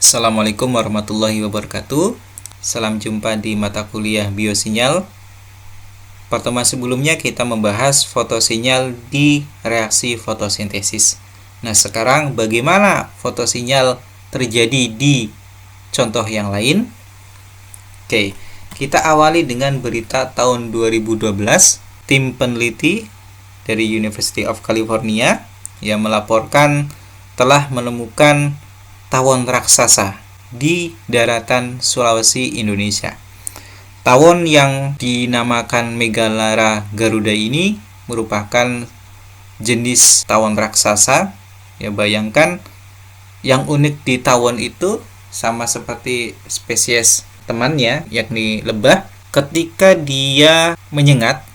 Assalamualaikum warahmatullahi wabarakatuh. Salam jumpa di mata kuliah biosinyal. Pertemuan sebelumnya kita membahas fotosinyal di reaksi fotosintesis. Nah, sekarang bagaimana fotosinyal terjadi di contoh yang lain? Oke, kita awali dengan berita tahun 2012. Tim peneliti dari University of California yang melaporkan telah menemukan tawon raksasa di daratan Sulawesi, Indonesia. Tawon yang dinamakan Megalara garuda ini merupakan jenis tawon raksasa. Ya, bayangkan yang unik di tawon itu sama seperti spesies temannya, yakni lebah. Ketika dia menyengat,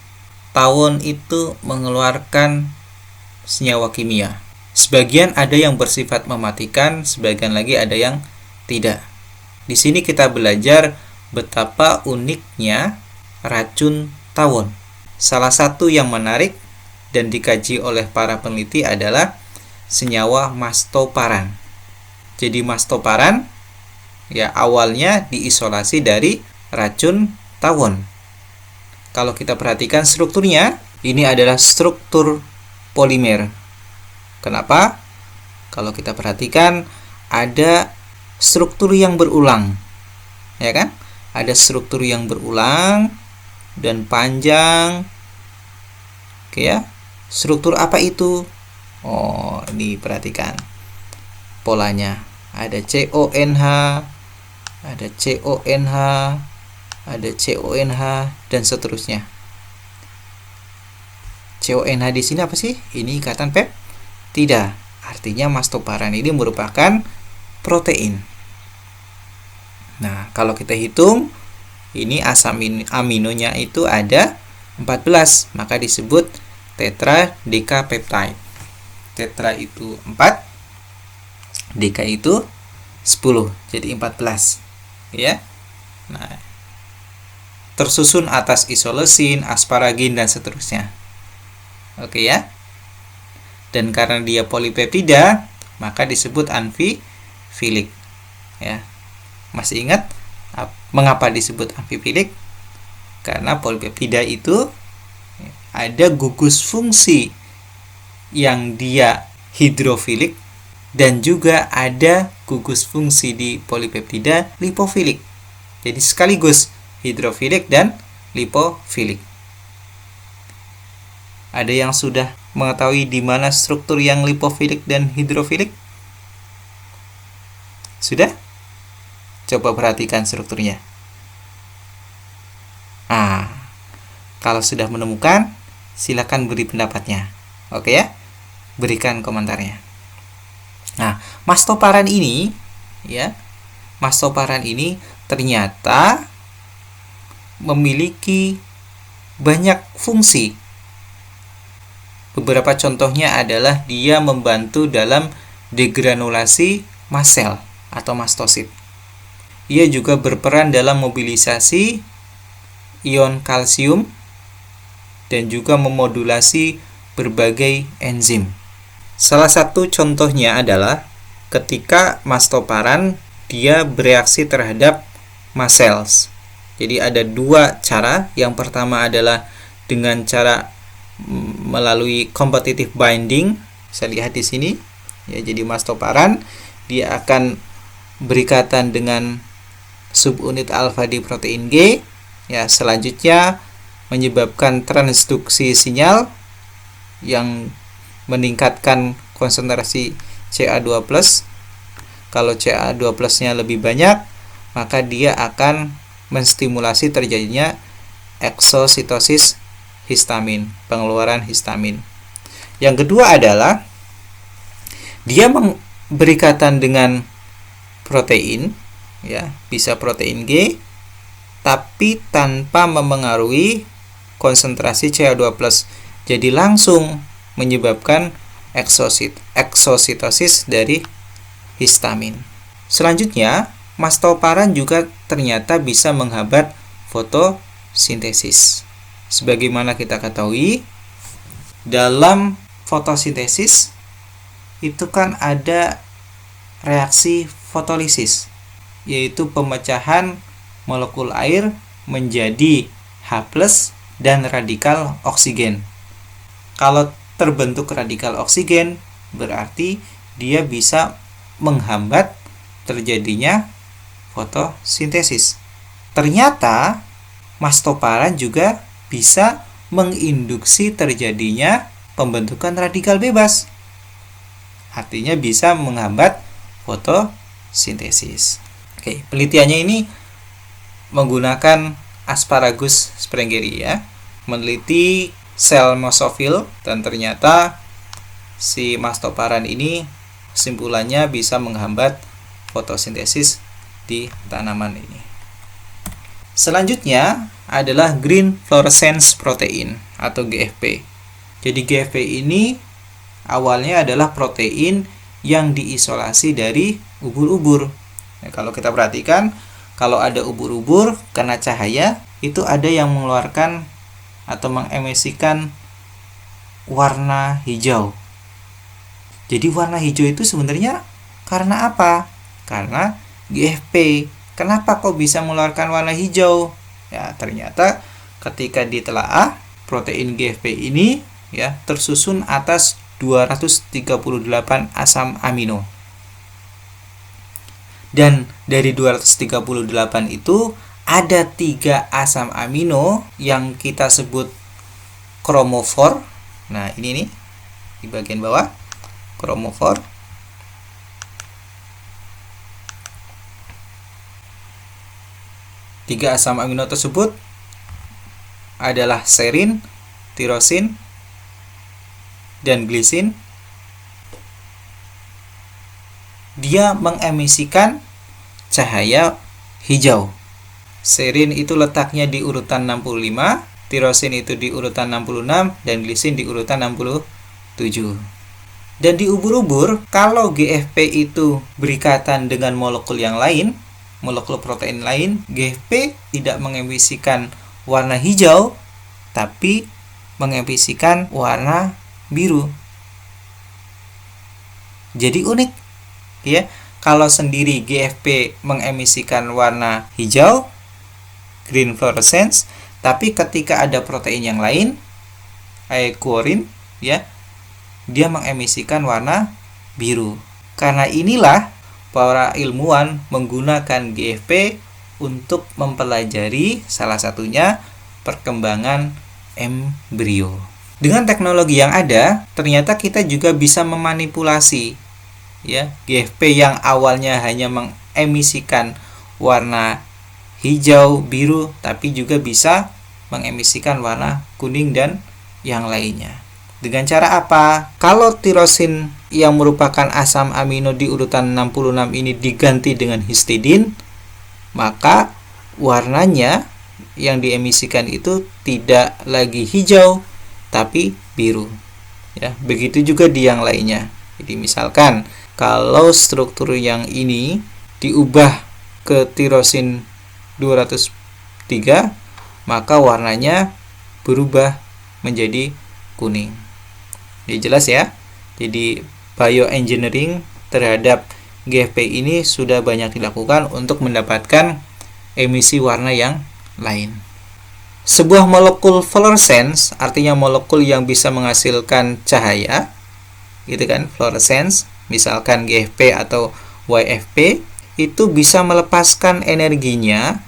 tawon itu mengeluarkan senyawa kimia. Sebagian ada yang bersifat mematikan, sebagian lagi ada yang tidak. Di sini kita belajar betapa uniknya racun tawon. Salah satu yang menarik dan dikaji oleh para peneliti adalah senyawa mastoparan. Jadi mastoparan ya awalnya diisolasi dari racun tawon. Kalau kita perhatikan strukturnya, ini adalah struktur polimer. Kenapa? Kalau kita perhatikan ada struktur yang berulang. Ya kan? Ada struktur yang berulang dan panjang. Oke ya. Struktur apa itu? Oh, ini perhatikan polanya. Ada CONH, ada CONH, ada CONH dan seterusnya. CONH di sini apa sih? Ini ikatan Tidak, artinya mastoparan ini merupakan protein. Nah, kalau kita hitung, ini asam aminonya itu ada 14, maka disebut tetradecapeptide. Tetra itu 4, deka itu 10, jadi 14. Ya. Nah, tersusun atas isoleusin, asparagin dan seterusnya. Oke ya. Dan karena dia polipeptida, maka disebut amfifilik. Ya. Masih ingat mengapa disebut amfifilik? Karena polipeptida itu ada gugus fungsi yang dia hidrofilik dan juga ada gugus fungsi di polipeptida lipofilik. Jadi sekaligus hidrofilik dan lipofilik. Ada yang sudah mengetahui di mana struktur yang lipofilik dan hidrofilik? Sudah? Coba perhatikan strukturnya. Kalau sudah menemukan, silakan beri pendapatnya. Oke ya? Berikan komentarnya. Nah, mastoparan ini ternyata memiliki banyak fungsi. Beberapa contohnya adalah dia membantu dalam degranulasi mast cell atau mastosit. Ia juga berperan dalam mobilisasi ion kalsium dan juga memodulasi berbagai enzim. Salah satu contohnya adalah ketika mastoparan dia bereaksi terhadap mast cells. Jadi ada dua cara. Yang pertama adalah dengan cara melalui competitive binding. Bisa lihat di sini. Ya, jadi mastoparan dia akan berikatan dengan subunit alfa di protein G. Ya, selanjutnya menyebabkan transduksi sinyal yang meningkatkan konsentrasi Ca2+. Kalau Ca2+-nya lebih banyak, maka dia akan menstimulasi terjadinya eksositosis histamin, pengeluaran histamin. Yang kedua adalah dia berikatan dengan protein, ya, bisa protein G, tapi tanpa memengaruhi konsentrasi Ca2+. Jadi langsung menyebabkan eksositosis dari histamin. Selanjutnya, mastoparan juga ternyata bisa menghambat fotosintesis. Sebagaimana kita ketahui, Dalam fotosintesis itu kan ada reaksi fotolisis, yaitu pemecahan molekul air menjadi H+ dan radikal oksigen. Kalau terbentuk radikal oksigen, berarti dia bisa menghambat terjadinya fotosintesis. Ternyata mastoparan juga bisa menginduksi terjadinya pembentukan radikal bebas. Artinya bisa menghambat fotosintesis. Oke, penelitiannya ini menggunakan Asparagus sprengeri ya, meneliti sel mesofil, dan ternyata si mastoparan ini kesimpulannya bisa menghambat fotosintesis di tanaman ini. Selanjutnya adalah green fluorescence protein atau GFP. Jadi GFP ini awalnya adalah protein yang diisolasi dari ubur-ubur. Nah, kalau kita perhatikan, kalau ada ubur-ubur kena cahaya, itu ada yang mengeluarkan atau mengemisikan warna hijau. Jadi warna hijau itu sebenarnya karena apa? Karena GFP. Kenapa kok bisa mengeluarkan warna hijau? Ya, ternyata ketika ditelaah, protein GFP ini ya tersusun atas 238 asam amino. Dan dari 238 itu ada 3 asam amino yang kita sebut kromofor. Nah, ini nih di bagian bawah, kromofor. Tiga asam amino tersebut adalah serin, tirosin, dan glisin. Dia mengemisikan cahaya hijau. Serin itu letaknya di urutan 65, tirosin itu di urutan 66, dan glisin di urutan 67. Dan di ubur-ubur, kalau GFP itu berikatan dengan molekul yang lain, molekul protein lain, GFP tidak mengemisikan warna hijau, tapi mengemisikan warna biru. Jadi unik, ya. Kalau sendiri GFP mengemisikan warna hijau, green fluorescence, tapi ketika ada protein yang lain, kuorin, ya, dia mengemisikan warna biru. Karena inilah para ilmuwan menggunakan GFP untuk mempelajari salah satunya perkembangan embrio. Dengan teknologi yang ada, ternyata kita juga bisa memanipulasi ya GFP yang awalnya hanya mengemisikan warna hijau, biru, tapi juga bisa mengemisikan warna kuning dan yang lainnya. Dengan cara apa? Kalau tirosin yang merupakan asam amino di urutan 66 ini diganti dengan histidin, maka warnanya yang diemisikan itu tidak lagi hijau tapi biru. Ya, begitu juga di yang lainnya. Jadi misalkan kalau struktur yang ini diubah ke tirosin 203, maka warnanya berubah menjadi kuning. Jadi jelas ya. Jadi bioengineering terhadap GFP ini sudah banyak dilakukan untuk mendapatkan emisi warna yang lain. Sebuah molekul fluorescence artinya molekul yang bisa menghasilkan cahaya, gitu kan, fluorescence, misalkan GFP atau YFP, itu bisa melepaskan energinya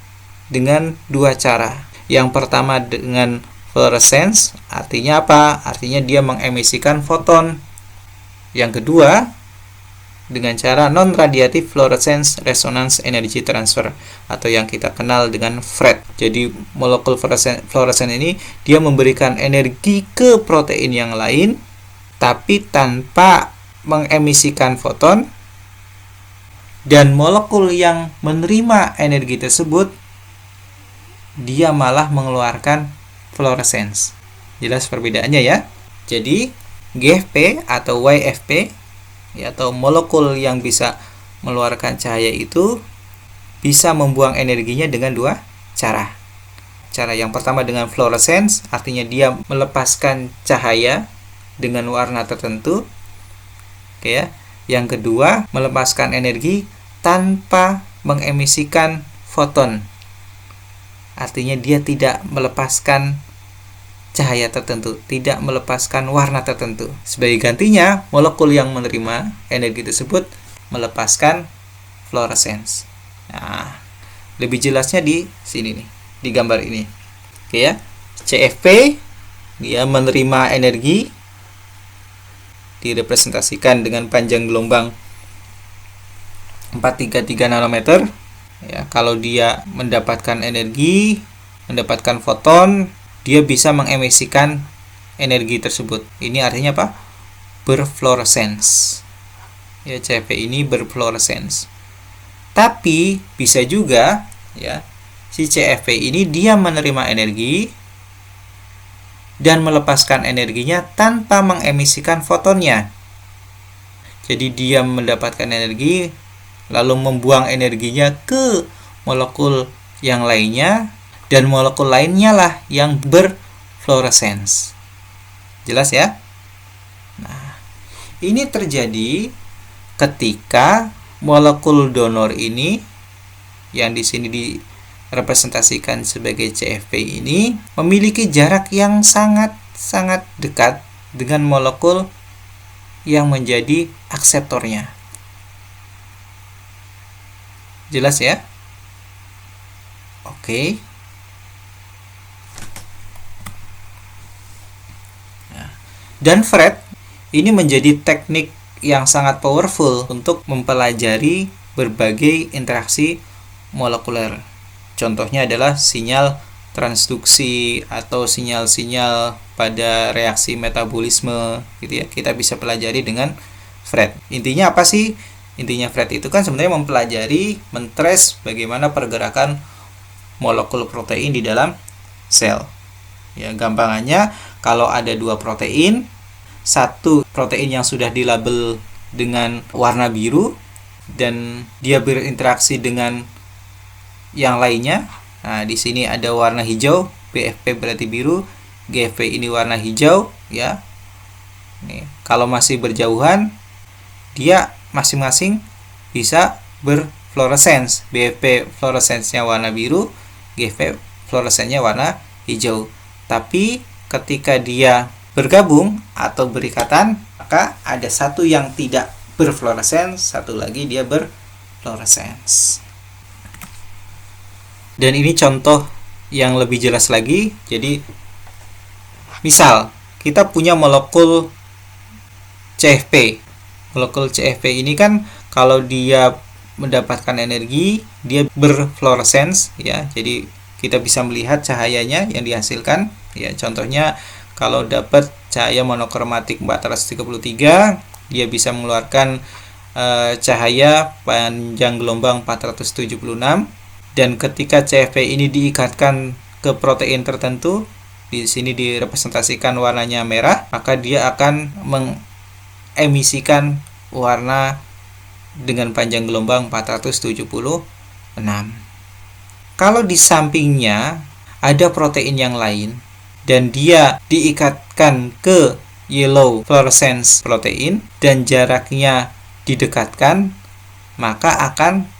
dengan dua cara. Yang pertama dengan fluorescence, artinya apa? Artinya dia mengemisikan foton. Yang kedua dengan cara non-radiative fluorescence resonance energy transfer atau yang kita kenal dengan FRET. Jadi molekul fluorescence ini dia memberikan energi ke protein yang lain tapi tanpa mengemisikan foton, dan molekul yang menerima energi tersebut dia malah mengeluarkan fluorescence. Jelas perbedaannya ya. Jadi GFP atau YFP ya, atau molekul yang bisa mengeluarkan cahaya itu bisa membuang energinya dengan dua cara. Cara yang pertama dengan fluorescence, artinya dia melepaskan cahaya dengan warna tertentu. Oke ya. Yang kedua, melepaskan energi tanpa mengemisikan foton. Artinya dia tidak melepaskan cahaya tertentu, tidak melepaskan warna tertentu. Sebagai gantinya, molekul yang menerima energi tersebut melepaskan fluorescence. Nah, lebih jelasnya di sini nih, di gambar ini. Oke ya. CFP dia menerima energi, direpresentasikan dengan panjang gelombang 433 nanometer. Ya, kalau dia mendapatkan energi, mendapatkan foton, dia bisa mengemisikan energi tersebut. Ini artinya apa? Berfluorescence. Ya, CFP ini berfluorescence. Tapi bisa juga ya, si CFP ini dia menerima energi dan melepaskan energinya tanpa mengemisikan fotonnya. Jadi dia mendapatkan energi lalu membuang energinya ke molekul yang lainnya, dan molekul lainnya lah yang berfluorescence. Jelas ya? Nah, ini terjadi ketika molekul donor ini yang di sini direpresentasikan sebagai CFP ini memiliki jarak yang sangat dekat dengan molekul yang menjadi akseptornya. Jelas ya? Oke. Dan FRET ini menjadi teknik yang sangat powerful untuk mempelajari berbagai interaksi molekuler. Contohnya adalah sinyal transduksi atau sinyal-sinyal pada reaksi metabolisme gitu ya. Kita bisa pelajari dengan FRET. Intinya apa sih? Intinya FRET itu kan sebenarnya mempelajari, mentrace bagaimana pergerakan molekul protein di dalam sel. Ya, gampangannya kalau ada dua protein, satu protein yang sudah dilabel dengan warna biru dan dia berinteraksi dengan yang lainnya. Nah, di sini ada warna hijau, BFP berarti biru, GFP ini warna hijau, ya. Nih, kalau masih berjauhan, dia masing-masing bisa berfluorescence. BFP fluorescence-nya warna biru, GFP fluorescence-nya warna hijau. Tapi ketika dia bergabung atau berikatan, maka ada satu yang tidak berfluorescence, satu lagi dia berfluorescence. Dan ini contoh yang lebih jelas lagi. Jadi misal kita punya molekul CFP. Molekul CFP ini kan kalau dia mendapatkan energi, dia berfluorescence ya. Jadi kita bisa melihat cahayanya yang dihasilkan ya. Contohnya kalau dapat cahaya monokromatik 433, dia bisa mengeluarkan cahaya panjang gelombang 476. Dan ketika CFP ini diikatkan ke protein tertentu, di sini direpresentasikan warnanya merah, maka dia akan mengemisikan warna dengan panjang gelombang 476. Kalau di sampingnya ada protein yang lain dan dia diikatkan ke yellow fluorescence protein dan jaraknya didekatkan, maka akan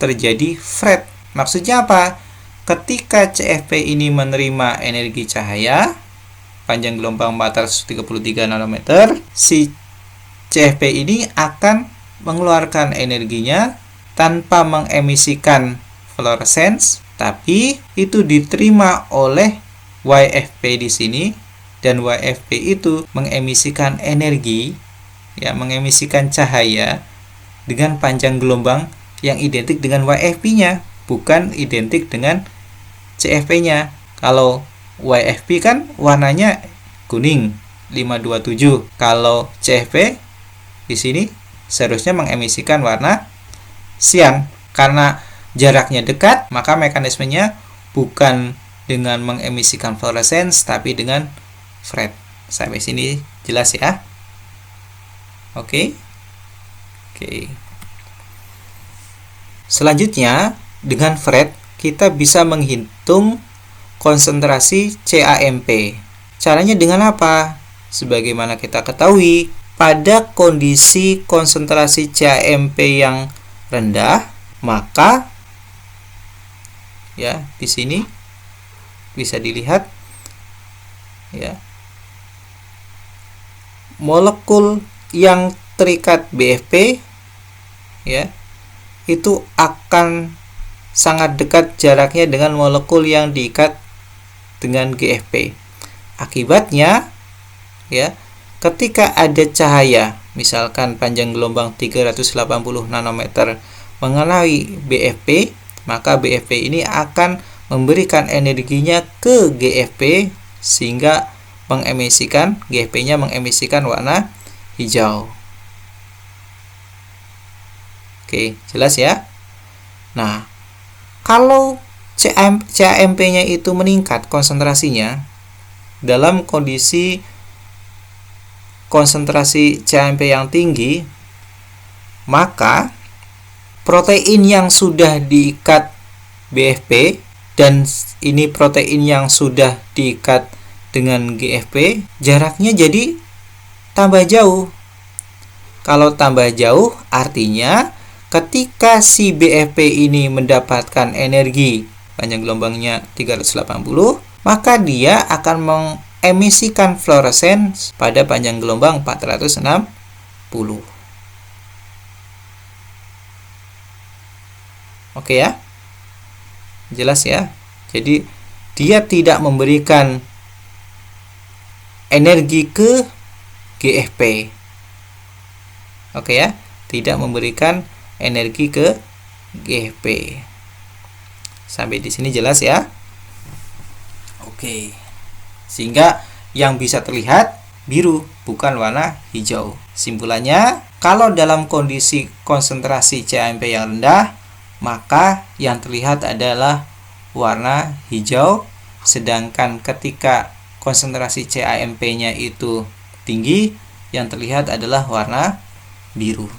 terjadi FRET. Maksudnya apa? Ketika CFP ini menerima energi cahaya panjang gelombang 433 nanometer, si CFP ini akan mengeluarkan energinya tanpa mengemisikan fluorescence, tapi itu diterima oleh YFP di sini, dan YFP itu mengemisikan energi, ya, mengemisikan cahaya dengan panjang gelombang yang identik dengan YFP-nya, bukan identik dengan CFP-nya. Kalau YFP kan warnanya kuning 527. Kalau CFP di sini seharusnya mengemisikan warna siang. Karena jaraknya dekat, maka mekanismenya bukan dengan mengemisikan fluorescence tapi dengan FRET. Sampai sini jelas ya? Oke. Selanjutnya, dengan FRET kita bisa menghitung konsentrasi CAMP. Caranya dengan apa? sebagaimana kita ketahui, pada kondisi konsentrasi CAMP yang rendah, maka ya di sini bisa dilihat ya, molekul yang terikat BFP ya itu akan sangat dekat jaraknya dengan molekul yang diikat dengan GFP. Akibatnya ya, ketika ada cahaya, misalkan panjang gelombang 380 nanometer mengenai BFP, maka BFP ini akan memberikan energinya ke GFP sehingga GFP-nya mengemisikan warna hijau. Oke, jelas ya? Nah, kalau CAMP-nya itu meningkat konsentrasinya dalam kondisi konsentrasi CAMP yang tinggi, maka protein yang sudah diikat BFP dan ini protein yang sudah diikat dengan GFP, jaraknya jadi tambah jauh. Kalau tambah jauh artinya ketika si BFP ini mendapatkan energi panjang gelombangnya 380, maka dia akan mengemisikan fluoresen pada panjang gelombang 460. Oke ya? Jelas ya? Jadi dia tidak memberikan energi ke GFP. Oke ya? Tidak memberikan energi ke GFP. Sampai di sini jelas ya? Oke. Sehingga yang bisa terlihat biru, bukan warna hijau. Simpulannya, kalau dalam kondisi konsentrasi CAMP yang rendah, maka yang terlihat adalah warna hijau, sedangkan ketika konsentrasi CAMP-nya itu tinggi, yang terlihat adalah warna biru.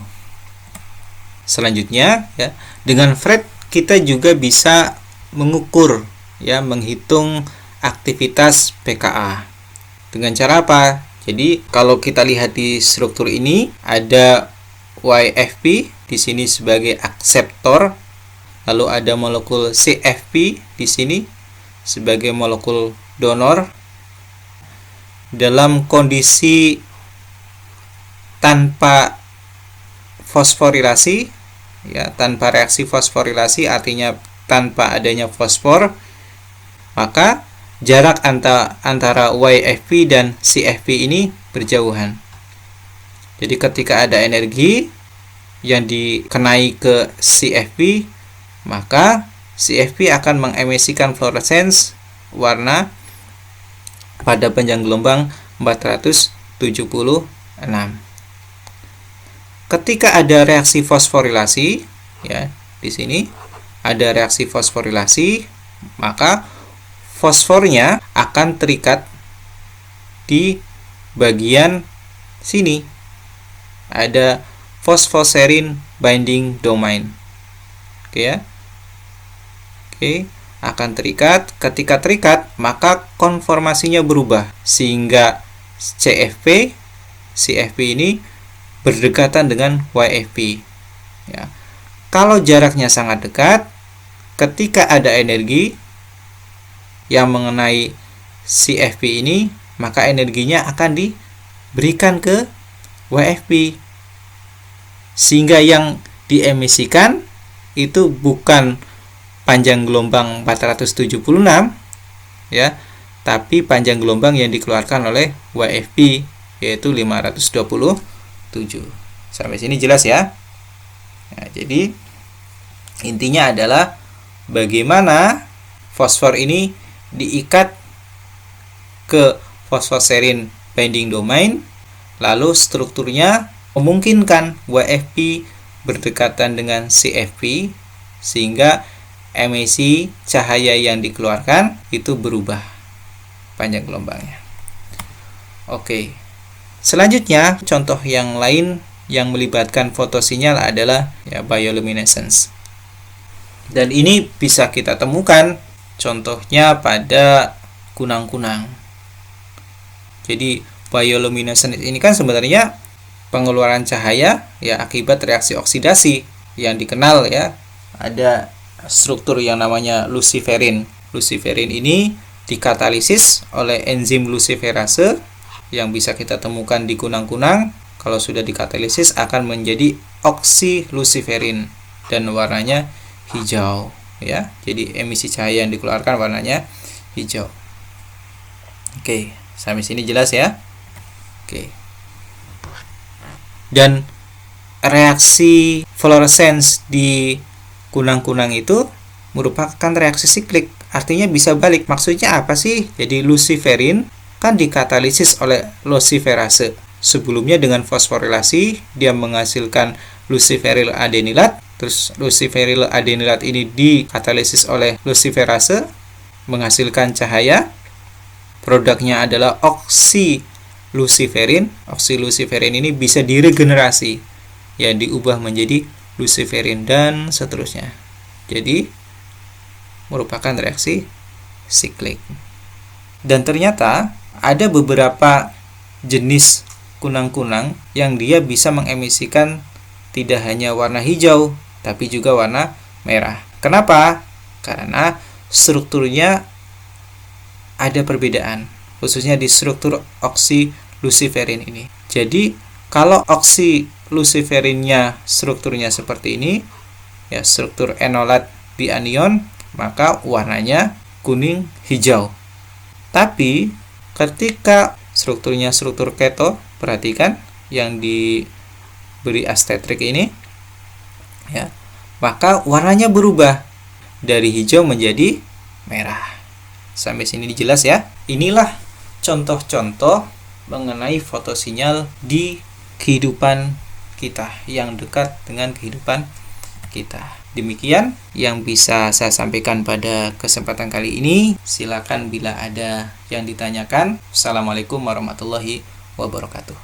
Selanjutnya ya, dengan Fred kita juga bisa mengukur ya, menghitung aktivitas pKa. Dengan cara apa? Jadi kalau kita lihat di struktur ini ada YFP di sini sebagai akseptor, lalu ada molekul CFP di sini sebagai molekul donor. Dalam kondisi tanpa fosforilasi ya, tanpa reaksi fosforilasi artinya tanpa adanya fosfor, maka jarak antara YFP dan CFP ini berjauhan. Jadi ketika ada energi yang dikenai ke CFP, maka CFP akan mengemisikan fluoresens warna pada panjang gelombang 476. Ketika ada reaksi fosforilasi ya, di sini ada reaksi fosforilasi, maka fosfornya akan terikat di bagian sini. Ada phosphoserine binding domain. Oke ya. Oke, akan terikat. Ketika terikat, maka konformasinya berubah sehingga CFP ini berdekatan dengan YFP. Ya. Kalau jaraknya sangat dekat, ketika ada energi yang mengenai CFP ini, maka energinya akan diberikan ke YFP. Sehingga yang diemisikan itu bukan panjang gelombang 476 ya, tapi panjang gelombang yang dikeluarkan oleh YFP yaitu 527. Sampai sini jelas ya? Nah, jadi intinya adalah bagaimana fosfor ini diikat ke phosphoserine binding domain, lalu strukturnya memungkinkan YFP berdekatan dengan CFP sehingga emisi cahaya yang dikeluarkan itu berubah panjang gelombangnya. Oke. Selanjutnya, contoh yang lain yang melibatkan fotosinyal adalah ya, bioluminescence. Dan ini bisa kita temukan contohnya pada kunang-kunang. Jadi Bioluminescence ini kan sebenarnya pengeluaran cahaya ya akibat reaksi oksidasi yang dikenal ya. Ada struktur yang namanya luciferin. Luciferin ini dikatalisis oleh enzim luciferase yang bisa kita temukan di kunang-kunang. Kalau sudah dikatalisis akan menjadi oksiluciferin dan warnanya hijau ya. Jadi emisi cahaya yang dikeluarkan warnanya hijau. Oke, sampai sini jelas ya. Oke. Dan reaksi fluorescence di kunang-kunang itu merupakan reaksi siklik, artinya bisa balik. Maksudnya apa sih? Jadi luciferin kan dikatalisis oleh luciferase. Sebelumnya dengan fosforilasi dia menghasilkan luciferil adenilat, terus luciferil adenilat ini dikatalisis oleh luciferase menghasilkan cahaya. Produknya adalah oksiluciferin. Oksiluciferin ini bisa diregenerasi, ya diubah menjadi luciferin dan seterusnya. Jadi merupakan reaksi siklik. Dan ternyata ada beberapa jenis kunang-kunang yang dia bisa mengemisikan tidak hanya warna hijau tapi juga warna merah. Kenapa? Karena strukturnya ada perbedaan, khususnya di struktur oksiluciferin ini. Jadi kalau oksiluciferinnya strukturnya seperti ini, ya struktur enolat bianion, maka warnanya kuning hijau. Tapi ketika strukturnya struktur keto, perhatikan yang diberi astetrik ini, ya, maka warnanya berubah dari hijau menjadi merah. Sampai sini jelas ya. Inilah contoh-contoh mengenai fotosinyal di kehidupan kita yang dekat dengan kehidupan kita. Demikian yang bisa saya sampaikan pada kesempatan kali ini. Silakan bila ada yang ditanyakan. Assalamualaikum warahmatullahi wabarakatuh.